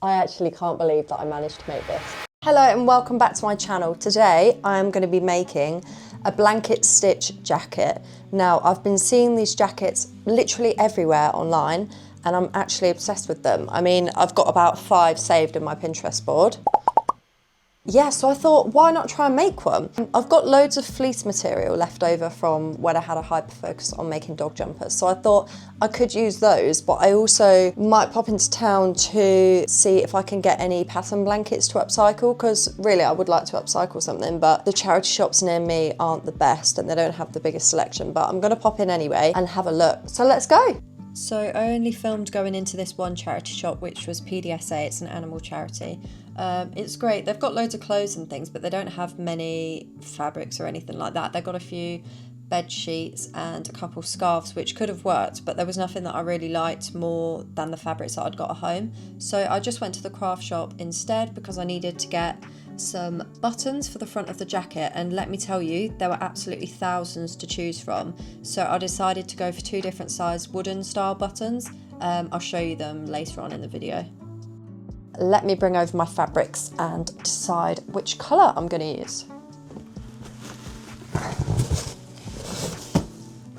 I actually can't believe that I managed to make this. Hello and welcome back to my channel. Today I am going to be making a blanket stitch jacket. Now I've been seeing these jackets literally everywhere online and I'm actually obsessed with them. I mean, I've got about 5 saved in my Pinterest board. Yeah, so I thought, why not try and make one? I've got loads of fleece material left over from when I had a hyper focus on making dog jumpers. So I thought I could use those, but I also might pop into town to see if I can get any pattern blankets to upcycle, because really I would like to upcycle something, but the charity shops near me aren't the best and they don't have the biggest selection, but I'm gonna pop in anyway and have a look. So let's go. So I only filmed going into this one charity shop, which was PDSA, it's an animal charity. It's great, they've got loads of clothes and things, but they don't have many fabrics or anything like that. They've got a few bed sheets and a couple scarves, which could have worked, but there was nothing that I really liked more than the fabrics that I'd got at home. So I just went to the craft shop instead because I needed to get some buttons for the front of the jacket, and let me tell you, there were absolutely thousands to choose from. So I decided to go for 2 different size wooden style buttons. I'll show you them later on in the video. Let me bring over my fabrics and decide which colour I'm going to use.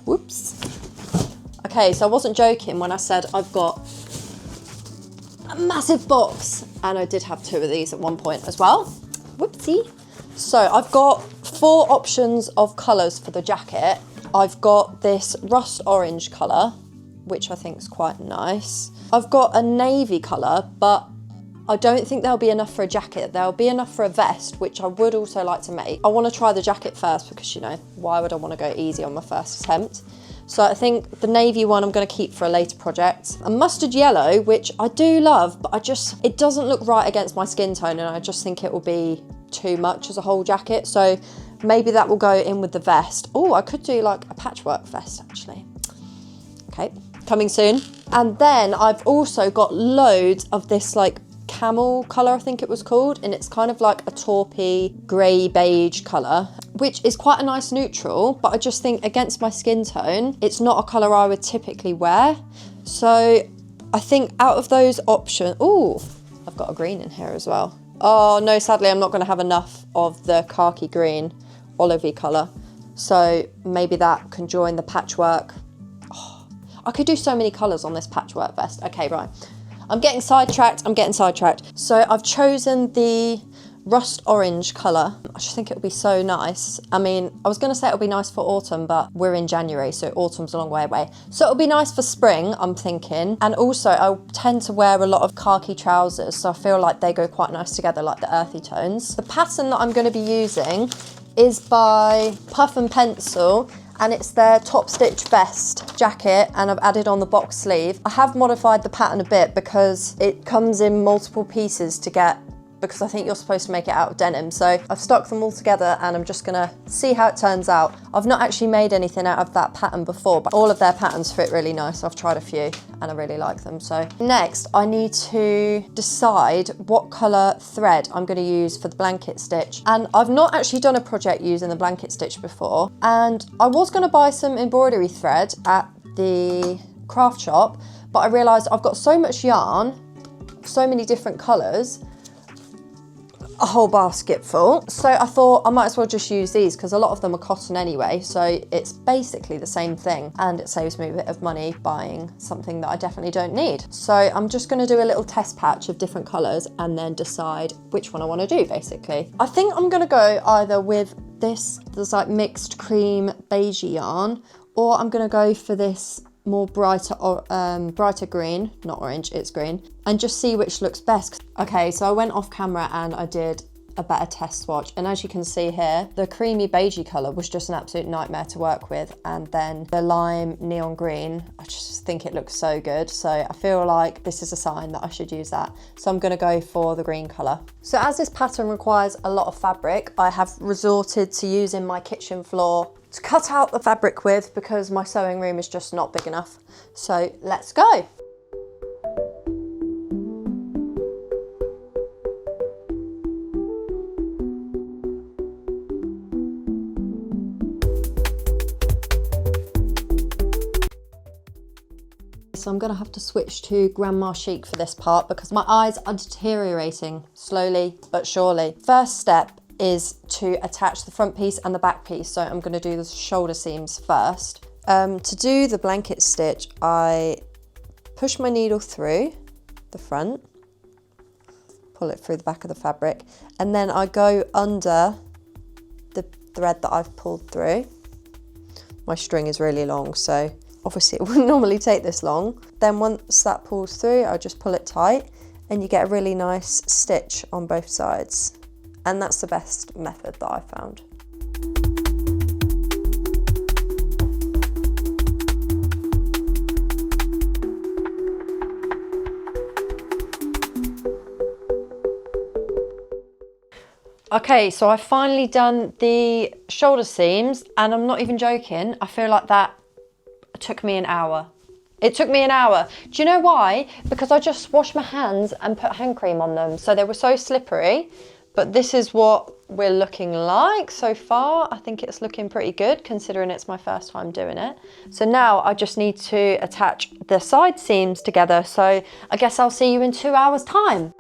Whoops. Okay, so I wasn't joking when I said I've got a massive box, and I did have 2 of these at one point as well. Whoopsie. So I've got 4 options of colours for the jacket. I've got this rust orange colour, which I think is quite nice. I've got a navy colour, but I don't think there'll be enough for a jacket. There'll be enough for a vest, which I would also like to make. I want to try the jacket first because, you know, why would I want to go easy on my first attempt? So I think the navy one I'm going to keep for a later project. A mustard yellow, which I do love, but it doesn't look right against my skin tone, and I just think it will be too much as a whole jacket. So maybe that will go in with the vest. Oh, I could do like a patchwork vest actually. Okay, coming soon. And then I've also got loads of this like camel colour, I think it was called, and it's kind of like a taupey grey beige colour, which is quite a nice neutral, but I just think against my skin tone it's not a colour I would typically wear. So I think out of those options, oh, I've got a green in here as well. Oh no, sadly I'm not going to have enough of the khaki green olivey colour, so maybe that can join the patchwork. Oh, I could do so many colours on this patchwork vest. Okay, right, I'm getting sidetracked. So I've chosen the rust orange colour. I just think it would be so nice. I mean, I was going to say it would be nice for autumn, but we're in January, so autumn's a long way away. So it'll be nice for spring, I'm thinking. And also I tend to wear a lot of khaki trousers, so I feel like they go quite nice together, like the earthy tones. The pattern that I'm going to be using is by Puff and Pencil, and it's their top stitch vest jacket, and I've added on the box sleeve. I have modified the pattern a bit because it comes in multiple pieces because I think you're supposed to make it out of denim. So I've stuck them all together and I'm just gonna see how it turns out. I've not actually made anything out of that pattern before, but all of their patterns fit really nice. I've tried a few and I really like them. So next I need to decide what colour thread I'm gonna use for the blanket stitch. And I've not actually done a project using the blanket stitch before. And I was gonna buy some embroidery thread at the craft shop, but I realised I've got so much yarn, so many different colours, a whole basket full. So I thought I might as well just use these because a lot of them are cotton anyway, so it's basically the same thing, and it saves me a bit of money buying something that I definitely don't need. So I'm just going to do a little test patch of different colours and then decide which one I want to do basically. I think I'm going to go either with there's like mixed cream beige yarn, or I'm going to go for this more brighter green, not orange, it's green, and just see which looks best. Okay, so I went off camera and I did a better test swatch, and as you can see here, the creamy beigey colour was just an absolute nightmare to work with, and then the lime neon green, I just think it looks so good, so I feel like this is a sign that I should use that. So I'm going to go for the green colour. So as this pattern requires a lot of fabric, I have resorted to using my kitchen floor to cut out the fabric with because my sewing room is just not big enough. So let's go. so I'm gonna have to switch to grandma chic for this part because my eyes are deteriorating slowly but surely. First step is to attach the front piece and the back piece. So I'm gonna do the shoulder seams first. To do the blanket stitch, I push my needle through the front, pull it through the back of the fabric, and then I go under the thread that I've pulled through. My string is really long, so obviously it wouldn't normally take this long. Then once that pulls through, I just pull it tight and you get a really nice stitch on both sides. And that's the best method that I found. Okay, so I've finally done the shoulder seams and I'm not even joking. I feel like that took me an hour. It took me an hour. Do you know why? Because I just washed my hands and put hand cream on them. So they were so slippery, but this is what we're looking like so far. I think it's looking pretty good considering it's my first time doing it. So now I just need to attach the side seams together. So I guess I'll see you in 2 hours time.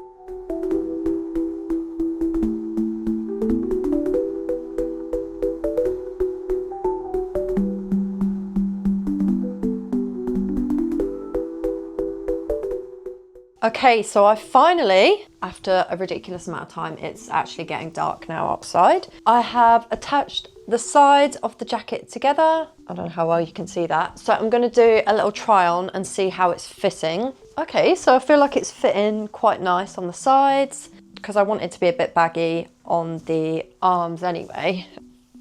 Okay, so I finally, after a ridiculous amount of time, it's actually getting dark now outside. I have attached the sides of the jacket together. I don't know how well you can see that. So I'm gonna do a little try on and see how it's fitting. Okay, so I feel like it's fitting quite nice on the sides because I want it to be a bit baggy on the arms anyway.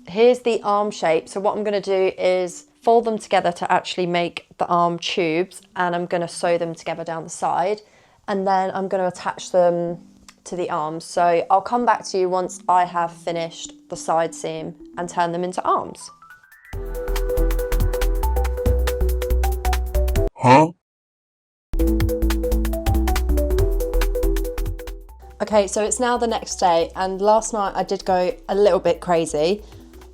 Here's the arm shape. So what I'm gonna do is fold them together to actually make the arm tubes, and I'm gonna sew them together down the side. And then I'm going to attach them to the arms. So I'll come back to you once I have finished the side seam and turn them into arms. Huh? Okay, so it's now the next day, and last night I did go a little bit crazy.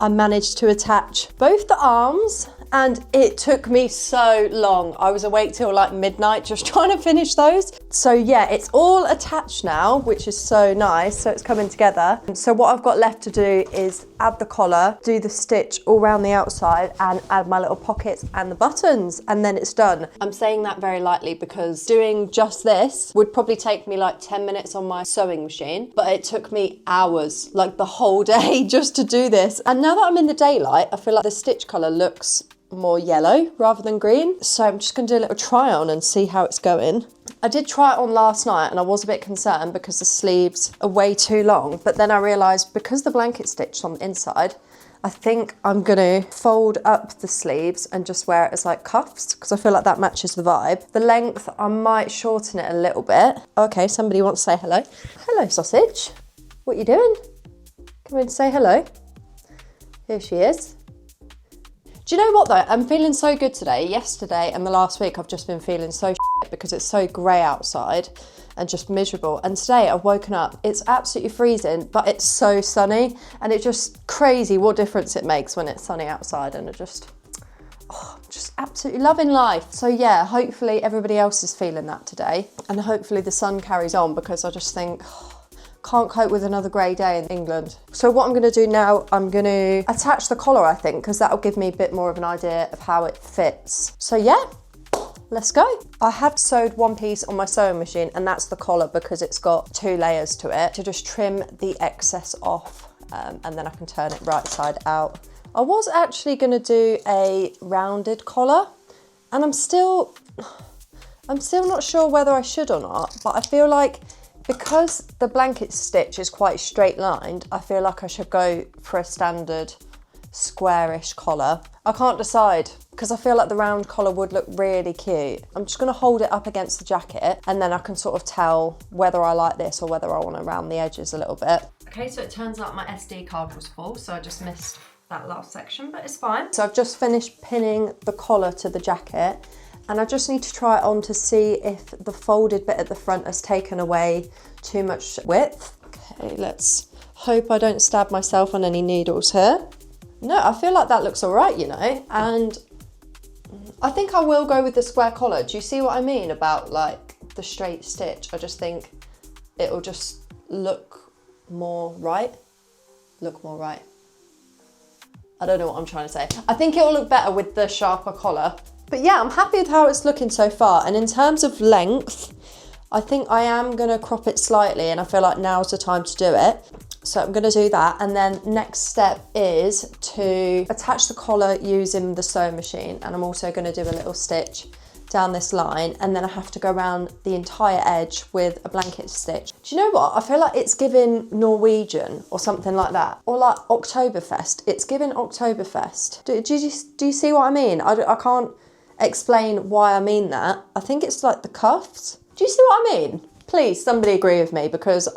I managed to attach both the arms and it took me so long. I was awake till like midnight just trying to finish those. So yeah, it's all attached now, which is so nice. So it's coming together. So what I've got left to do is add the collar, do the stitch all around the outside and add my little pockets and the buttons, and then it's done. I'm saying that very lightly because doing just this would probably take me like 10 minutes on my sewing machine, but it took me hours, like the whole day just to do this. And now that I'm in the daylight, I feel like the stitch colour looks more yellow rather than green. So I'm just gonna do a little try on and see how it's going. I did try it on last night and I was a bit concerned because the sleeves are way too long, but then I realised because the blanket stitched on the inside, I think I'm gonna fold up the sleeves and just wear it as like cuffs because I feel like that matches the vibe. The length, I might shorten it a little bit. Okay, somebody wants to say hello. Hello, sausage. What you doing? Come in and say hello. Here she is. Do you know what though? I'm feeling so good today. Yesterday and the last week I've just been feeling so shit because it's so grey outside and just miserable. And today I've woken up, it's absolutely freezing, but it's so sunny and it's just crazy what difference it makes when it's sunny outside, and it just absolutely loving life. So yeah, hopefully everybody else is feeling that today, and hopefully the sun carries on because I just think, can't cope with another grey day in England. So what I'm going to do now, I'm going to attach the collar, I think, because that'll give me a bit more of an idea of how it fits. So yeah, let's go. I have sewed one piece on my sewing machine, and that's the collar because it's got 2 layers to it, to just trim the excess off, and then I can turn it right side out. I was actually going to do a rounded collar, and I'm still not sure whether I should or not, but I feel like because the blanket stitch is quite straight lined, I feel like I should go for a standard squarish collar. I can't decide because I feel like the round collar would look really cute. I'm just going to hold it up against the jacket and then I can sort of tell whether I like this or whether I want to round the edges a little bit. Okay, so it turns out my SD card was full, so I just missed that last section, but it's fine. So I've just finished pinning the collar to the jacket, and I just need to try it on to see if the folded bit at the front has taken away too much width. Okay, let's hope I don't stab myself on any needles here. No, I feel like that looks all right, you know, and I think I will go with the square collar. Do you see what I mean about like the straight stitch? I just think it'll just look more right. Look more right. I don't know what I'm trying to say. I think it'll look better with the sharper collar. But yeah, I'm happy with how it's looking so far. And in terms of length, I think I am gonna crop it slightly, and I feel like now's the time to do it. So I'm gonna do that. And then next step is to attach the collar using the sewing machine. And I'm also gonna do a little stitch down this line, and then I have to go around the entire edge with a blanket stitch. Do you know what? I feel like it's giving Norwegian or something like that. Or like Oktoberfest. It's giving Oktoberfest. Do you see what I mean? I can't explain why I mean that. I think it's like the cuffs. Do you see what I mean? Please, somebody agree with me, because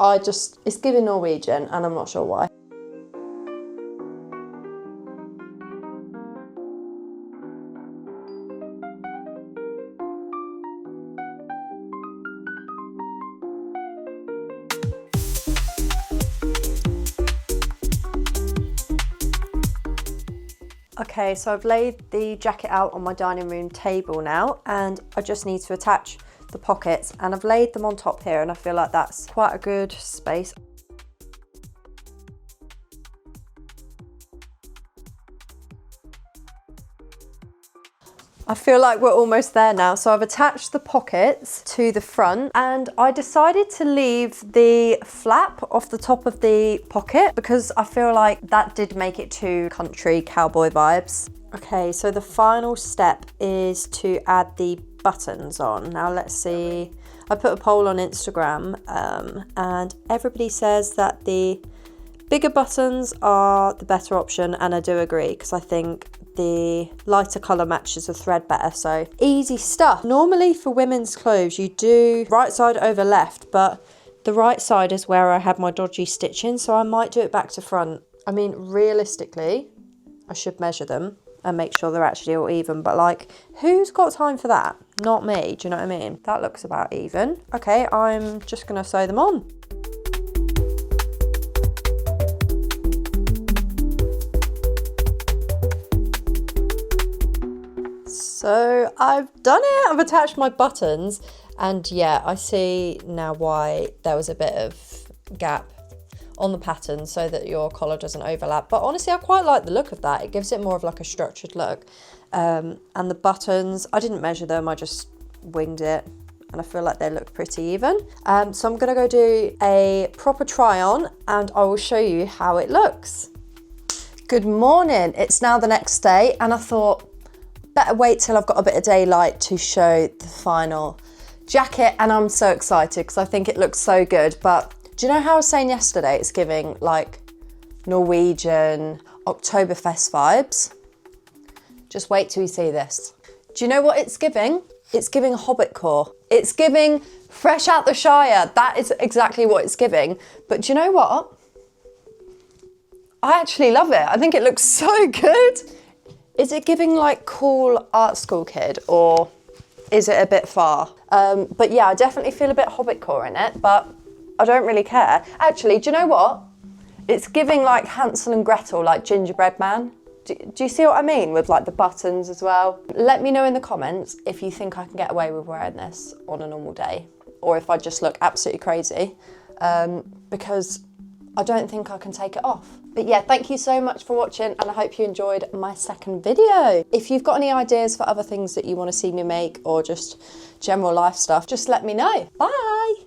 it's giving Norwegian and I'm not sure why. Okay, so I've laid the jacket out on my dining room table now, and I just need to attach the pockets, and I've laid them on top here, and I feel like that's quite a good space. I feel like we're almost there now. So I've attached the pockets to the front, and I decided to leave the flap off the top of the pocket because I feel like that did make it too country cowboy vibes. Okay, so the final step is to add the buttons on. Now let's see, I put a poll on Instagram and everybody says that the bigger buttons are the better option, and I do agree, because I think the lighter colour matches the thread better. So easy stuff. Normally for women's clothes you do right side over left, but the right side is where I had my dodgy stitching, so I might do it back to front. I mean, realistically I should measure them and make sure they're actually all even, but like, who's got time for that? Not me, do you know what I mean? That looks about even. Okay, I'm just gonna sew them on. So I've done it, I've attached my buttons, and yeah, I see now why there was a bit of gap on the pattern so that your collar doesn't overlap. But honestly, I quite like the look of that. It gives it more of like a structured look. And the buttons, I didn't measure them, I just winged it, and I feel like they look pretty even. So I'm gonna go do a proper try on, and I will show you how it looks. Good morning, it's now the next day, and I thought, better wait till I've got a bit of daylight to show the final jacket, and I'm so excited because I think it looks so good. But do you know how I was saying yesterday, it's giving like Norwegian Oktoberfest vibes? Just wait till you see this. Do you know what it's giving? It's giving hobbitcore. It's giving fresh out the Shire. That is exactly what it's giving. But do you know what? I actually love it. I think it looks so good. Is it giving like cool art school kid, or is it a bit far? But yeah, I definitely feel a bit hobbitcore in it, but I don't really care. Actually, do you know what? It's giving like Hansel and Gretel, like gingerbread man. Do you see what I mean with like the buttons as well? Let me know in the comments if you think I can get away with wearing this on a normal day, or if I just look absolutely crazy, because I don't think I can take it off. But yeah, thank you so much for watching, and I hope you enjoyed my second video. If you've got any ideas for other things that you want to see me make, or just general life stuff, just let me know. Bye.